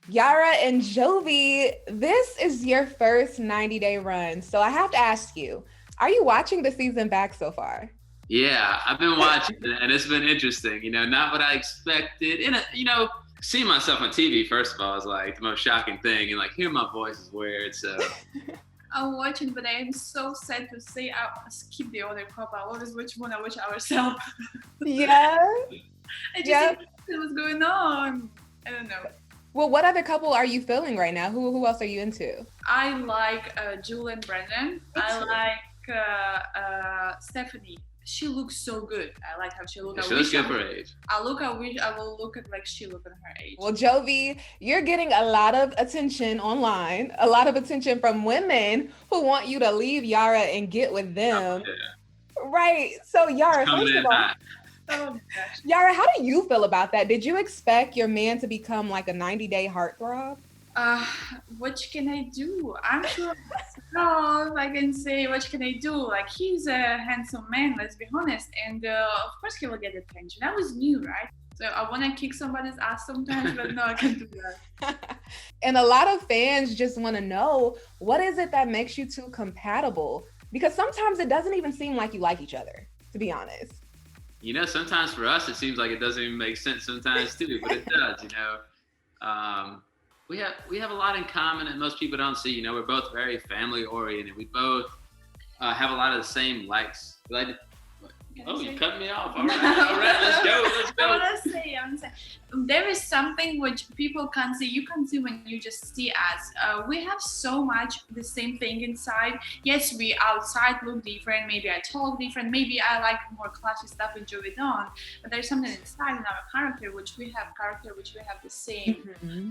Yara and Jovi, this is your first 90-day run. So I have to ask you, are you watching the season back so far? Yeah, I've been watching it, and it's been interesting. Not what I expected. Seeing myself on TV, first of all, is like the most shocking thing, and like hearing my voice is weird. So I'm watching, but I am so sad to say I skip the other couple. I always watch one, I watch ourselves. Yeah. I just didn't know what's going on. I don't know. Well, what other couple are you feeling right now? Who else are you into? I like Jewel and Brandon. I like Stephanie. She looks so good. I like how she looks. she looks good for her age. I wish I will look at like she look at her age. Well, Jovi, you're getting a lot of attention online, a lot of attention from women who want you to leave Yara and get with them. Oh, yeah. Right. So Yara, first of all, oh my gosh. Yara, how do you feel about that? Did you expect your man to become like a 90-day heartthrob? What can I do? I'm sure I can say what can I do? Like he's a handsome man, let's be honest, and of course he will get attention. That was new, right? So I want to kick somebody's ass sometimes, but no, I can't do that. And a lot of fans just want to know, what is it that makes you two compatible? Because sometimes it doesn't even seem like you like each other, to be honest. Sometimes for us it seems like it doesn't even make sense sometimes too, but it does. We have a lot in common that most people don't see. We're both very family oriented. We both have a lot of the same likes. You cut me off. All right, let's go. I want to say, there is something which people can't see. You can't see when you just see us. We have so much the same thing inside. Yes, we outside look different. Maybe I talk different. Maybe I like more classy stuff and Joey don't. But there's something inside in our character which we have the same. Mm-hmm.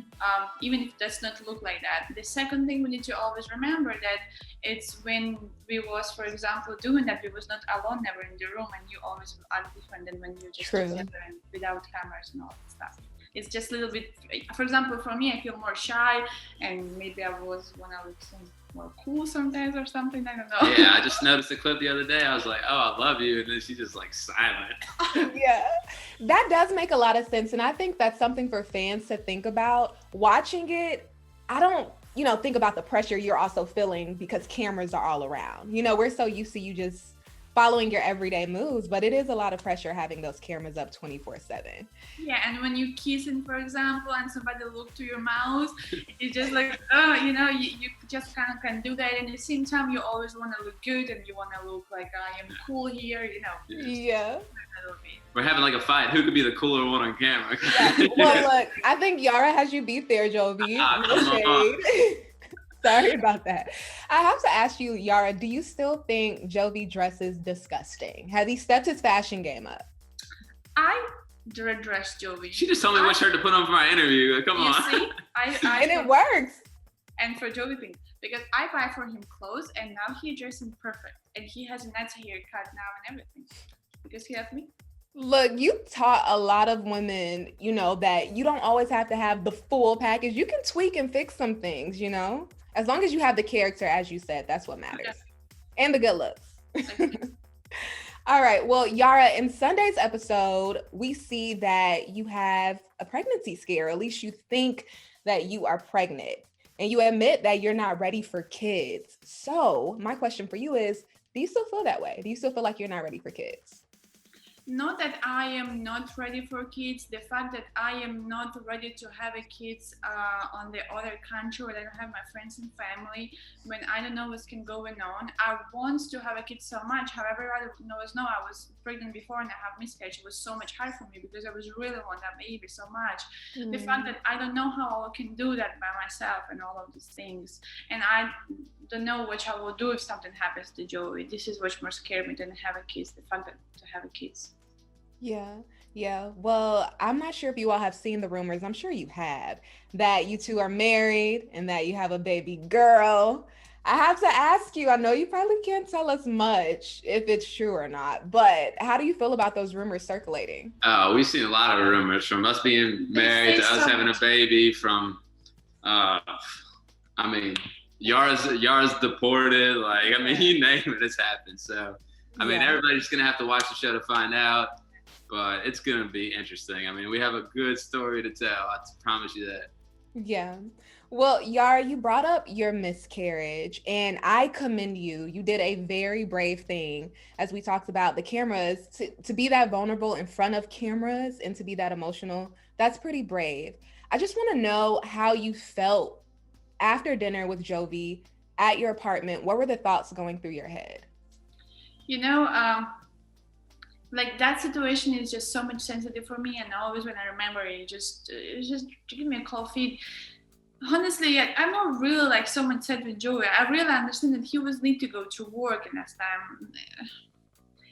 Even if it does not look like that. The second thing we need to always remember that it's when we was, for example, doing that, we was not alone, never in the room, and you always act different than when you're just together and without cameras and all that stuff. It's just a little bit, for example, for me, I feel more shy, and maybe I was when I was more cool sometimes or something, I don't know. Yeah, I just noticed the clip the other day. I was like, oh, I love you, and then she's just like silent. Yeah, that does make a lot of sense, and I think that's something for fans to think about. Watching it, I don't think about the pressure you're also feeling because cameras are all around. We're so used to you just following your everyday moves, but it is a lot of pressure having those cameras up 24/7. Yeah, and when you kissing, for example, and somebody look to your mouth, you just like, you just kind of can do that. And at the same time, you always want to look good and you want to look like I am cool here, Yeah. We're having like a fight. Who could be the cooler one on camera? Yeah. Well, look, I think Yara has you beat there, Jovi. No shade. Sorry about that. I have to ask you, Yara, do you still think Jovi dresses disgusting? Has he stepped his fashion game up? I dress Jovi. She just told me what shirt to put on for my interview. Come on. You see? And it works. And for Jovi thing, because I buy for him clothes and now he dressing perfect. And he has a nice haircut now and everything. Because he has me. Look, you taught a lot of women, that you don't always have to have the full package. You can tweak and fix some things, as long as you have the character, as you said, that's what matters. Okay. And the good looks. All right. Well, Yara, in Sunday's episode, we see that you have a pregnancy scare, or at least you think that you are pregnant, and you admit that you're not ready for kids. So my question for you is, do you still feel that way? Do you still feel like you're not ready for kids? Not that I am not ready for kids, the fact that I am not ready to have a kids on the other country where I don't have my friends and family, when I don't know what's going on. I want to have a kid so much. However, I was pregnant before and I have miscarriage. It was so much hard for me because I was really want that baby so much. Mm. The fact that I don't know how I can do that by myself and all of these things. And I don't know what I will do if something happens to Joey. This is what more scared me than having kids, the fact that to have kids. Yeah. Well, I'm not sure if you all have seen the rumors. I'm sure you have, that you two are married and that you have a baby girl. I have to ask you, I know you probably can't tell us much if it's true or not, but how do you feel about those rumors circulating? Oh, we've seen a lot of rumors, from us being married to us having a baby, from, Yara's deported, you name it, it's happened. So, everybody's going to have to watch the show to find out. But it's going to be interesting. We have a good story to tell. I promise you that. Yeah. Well, Yara, you brought up your miscarriage, and I commend you. You did a very brave thing, as we talked about the cameras, to be that vulnerable in front of cameras and to be that emotional. That's pretty brave. I just want to know how you felt after dinner with Jovi at your apartment. What were the thoughts going through your head? You know, like that situation is just so much sensitive for me, and always when I remember it, it just give me a cold feet. Honestly, I'm not really like someone said with Joey. I really understand that he was need to go to work, and as time,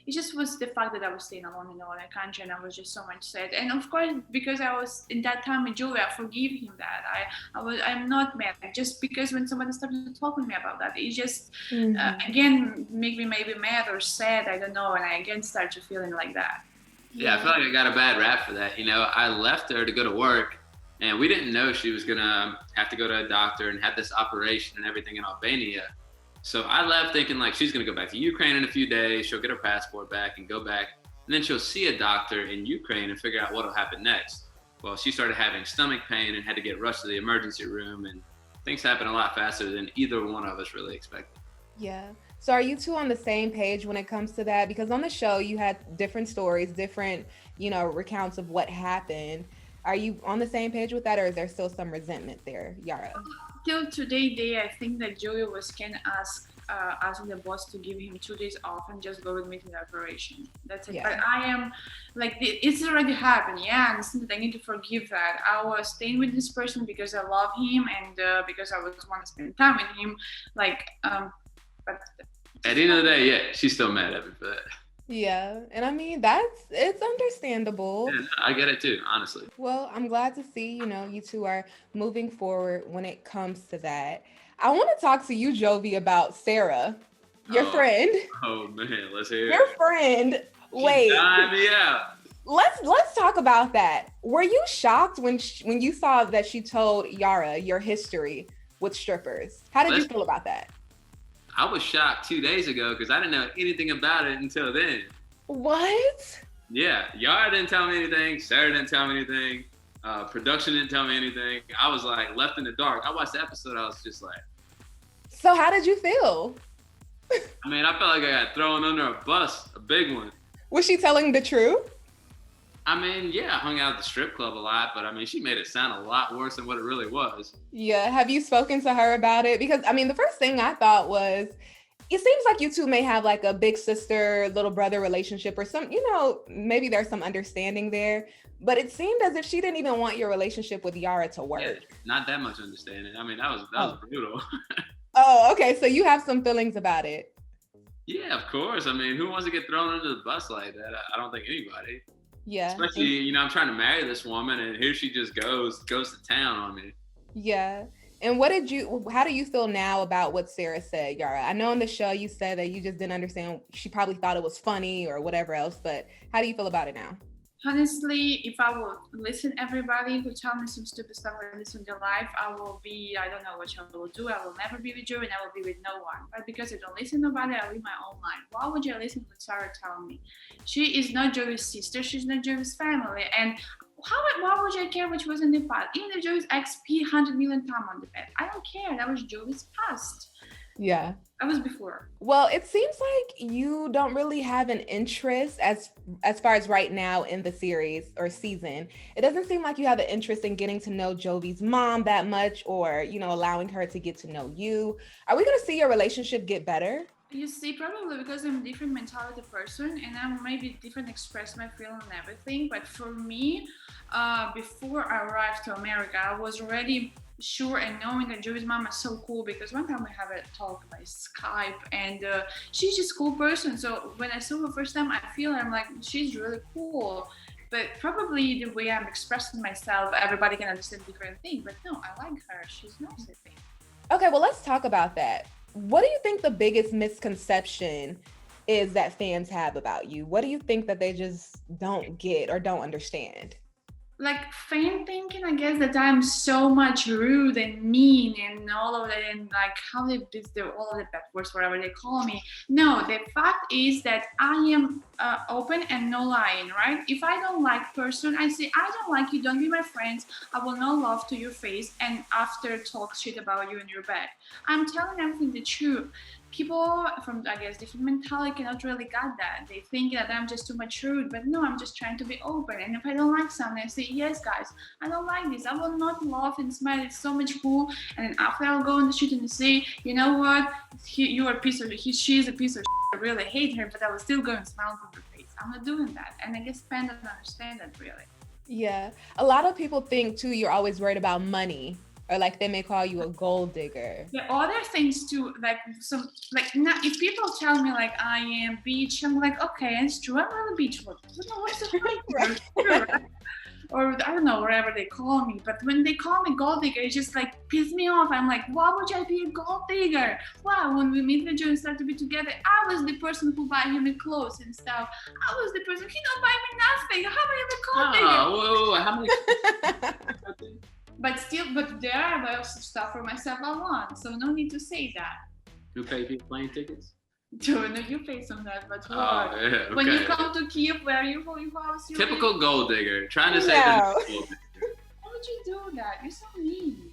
it just was the fact that I was staying alone in another country, and I was just so much sad. And of course, because I was in that time with Joey, I forgive him that. I'm not mad. Just because when somebody started talking to me about that, it just again make me maybe mad or sad. I don't know, and I again start to feeling like that. Yeah, I feel like I got a bad rap for that. You know, I left her to go to work, and we didn't know she was gonna have to go to a doctor and have this operation and everything in Albania. So I left thinking like she's gonna go back to Ukraine in a few days. She'll get her passport back and go back, and then she'll see a doctor in Ukraine and figure out what'll happen next. Well, she started having stomach pain and had to get rushed to the emergency room, and things happened a lot faster than either one of us really expected. Yeah. So are you two on the same page when it comes to that? Because on the show you had different stories, different, recounts of what happened. Are you on the same page with that, or is there still some resentment there, Yara? Till today, I think that Joey was can asking the boss to give him 2 days off and just go with me to the operation. That's it. Yeah. But I am like it's already happened. Yeah, I understand that I need to forgive that. I was staying with this person because I love him and because I was want to spend time with him. But at the end of the day, yeah, she's still mad at me for that. Yeah. And I mean, it's understandable. Yeah, I get it too, honestly. Well, I'm glad to see, you two are moving forward when it comes to that. I want to talk to you, Jovi, about Sarah, your friend. Oh man, let's hear your it. friend. Wait. Time me out. Let's talk about that. Were you shocked when you saw that she told Yara your history with strippers? How did you feel about that? I was shocked 2 days ago because I didn't know anything about it until then. What? Yeah, Yara didn't tell me anything. Sarah didn't tell me anything. Production didn't tell me anything. I was like left in the dark. I watched the episode. I was just like. So how did you feel? I mean, I felt like I got thrown under a bus, a big one. Was she telling the truth? I mean, yeah, I hung out at the strip club a lot, but I mean, she made it sound a lot worse than what it really was. Yeah. Have you spoken to her about it? Because I mean, the first thing I thought was, it seems like you two may have like a big sister, little brother relationship or some, maybe there's some understanding there, but it seemed as if she didn't even want your relationship with Yara to work. Yeah, not that much understanding. I mean, that was brutal. Oh, okay. So you have some feelings about it. Yeah, of course. I mean, who wants to get thrown under the bus like that? I don't think anybody. Yeah. Especially, I'm trying to marry this woman and here she just goes to town on me. Yeah. And how do you feel now about what Sarah said, Yara? I know in the show you said that you just didn't understand. She probably thought it was funny or whatever else, but how do you feel about it now? honestly, if I would listen everybody who tell me some stupid stuff like this in their life, I don't know what I will do. I will never be with you and I will be with no one. But because I don't listen to nobody, I live my own life. Why would you listen to Sarah tell me? She is not Joey's sister. She's not Joey's family. And why would I care what was in the past? Even if Joey's XP 100 million times on the bed, I don't care. That was Joey's past. Yeah. That was before. Well, it seems like you don't really have an interest as far as right now in the series or season. It doesn't seem like you have an interest in getting to know Jovi's mom that much or, allowing her to get to know you. Are we going to see your relationship get better? You see, probably because I'm a different mentality person and I'm maybe different express my feeling and everything. But for me, before I arrived to America, I was already sure and knowing that Jovi's mom is so cool because one time we have a talk by Skype and she's just a cool person. So when I saw her first time, I'm like, she's really cool. But probably the way I'm expressing myself, everybody can understand different things. But no, I like her. She's nice, I think. Okay, well, let's talk about that. What do you think the biggest misconception is that fans have about you? What do you think that they just don't get or don't understand? Like fan thinking, I guess, that I'm so much rude and mean and all of that, and like how they all of the bad words, whatever they call me. No, the fact is that I am open and no lying, right? If I don't like person, I say I don't like you, don't be my friends. I will not love to your face and after talk shit about you in your bed. I'm telling everything the truth. People from, I guess, different mentality cannot really get that. They think that I'm just too mature, but no, I'm just trying to be open. And if I don't like something, I say, yes, guys, I don't like this. I will not laugh and smile. It's so much cool. And then after I'll go on the street and say, you know what? You are a piece of she's a piece of shit. I really hate her, but I will still go and smile to her face. I'm not doing that. And I guess men don't understand that really. Yeah. A lot of people think too, you're always worried about money. Or like they may call you a gold digger. The other things too, like some, like now, if people tell me like I am beach, I'm like, okay, it's true. I'm on the beach. What's the point? Right? Or I don't know, wherever they call me. But when they call me gold digger, it just like piss me off. I'm like, why would I be a gold digger? Wow, when we meet with you and start to be together, I was the person who buy him the clothes and stuff. I was the person, he don't buy me nothing. How am I a gold digger? Whoa, how many? But there I buy also stuff for myself I want, so no need to say that. Who pay people plane tickets? No, you pay some of that, but what? Oh, yeah, okay. When you come to Kiev, where you house you Typical gold digger. Trying to say No. that. Gold digger. Why would you do that? You're so mean.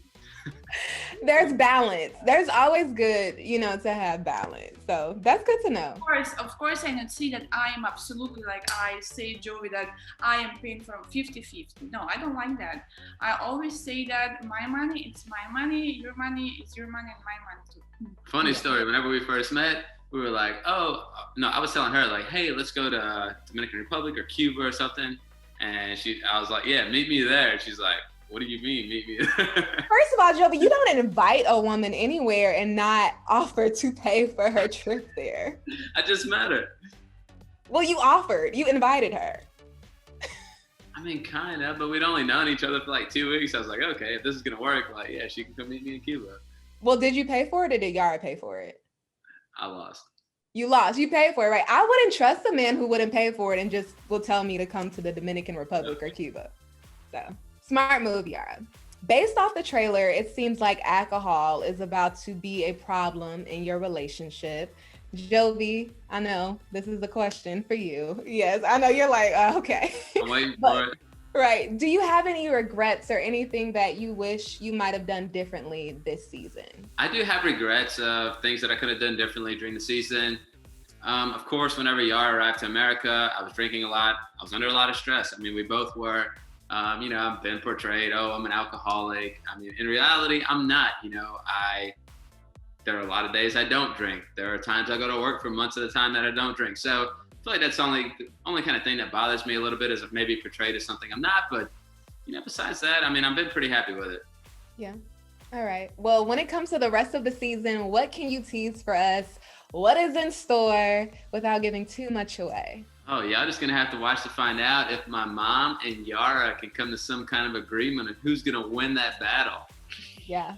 There's balance. There's always good, to have balance. So that's good to know. Of course, I not see that I am absolutely like I say, Jovi, that I am paying from 50-50. No, I don't like that. I always say that my money, it's my money, your money, it's your money, and my money too. Funny story. Whenever we first met, we were like, oh, no, I was telling her like, hey, let's go to Dominican Republic or Cuba or something. And I was like, yeah, meet me there. And she's like, what do you mean, meet me there? First of all, Jovi, you don't invite a woman anywhere and not offer to pay for her trip there. I just met her. Well, you offered. You invited her. I mean, kind of, but we'd only known each other for like 2 weeks. I was like, okay, if this is going to work, like, yeah, she can come meet me in Cuba. Well, did you pay for it or did Yara pay for it? I lost. You lost. You paid for it, right? I wouldn't trust a man who wouldn't pay for it and just will tell me to come to the Dominican Republic or Cuba. So, smart move, Yara. Based off the trailer, it seems like alcohol is about to be a problem in your relationship. Jovi, I know this is a question for you. Yes, I know you're like, okay. I'm waiting for it. Right. Do you have any regrets or anything that you wish you might have done differently this season? I do have regrets of things that I could have done differently during the season. Of course, whenever Yara arrived to America, I was drinking a lot. I was under a lot of stress. I mean, we both were. I've been portrayed, oh, I'm an alcoholic. I mean, in reality, I'm not. There are a lot of days I don't drink. There are times I go to work for months at a time that I don't drink. So I feel like that's the only kind of thing that bothers me a little bit is maybe portrayed as something I'm not. But, besides that, I mean, I've been pretty happy with it. Yeah. All right. Well, when it comes to the rest of the season, what can you tease for us? What is in store without giving too much away? Oh, y'all just going to have to watch to find out if my mom and Yara can come to some kind of agreement on who's going to win that battle. Yeah.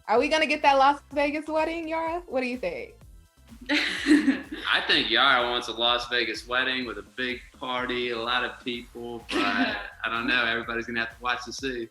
Are we going to get that Las Vegas wedding, Yara? What do you think? I think Yara wants a Las Vegas wedding with a big party, a lot of people, but I don't know. Everybody's going to have to watch to see.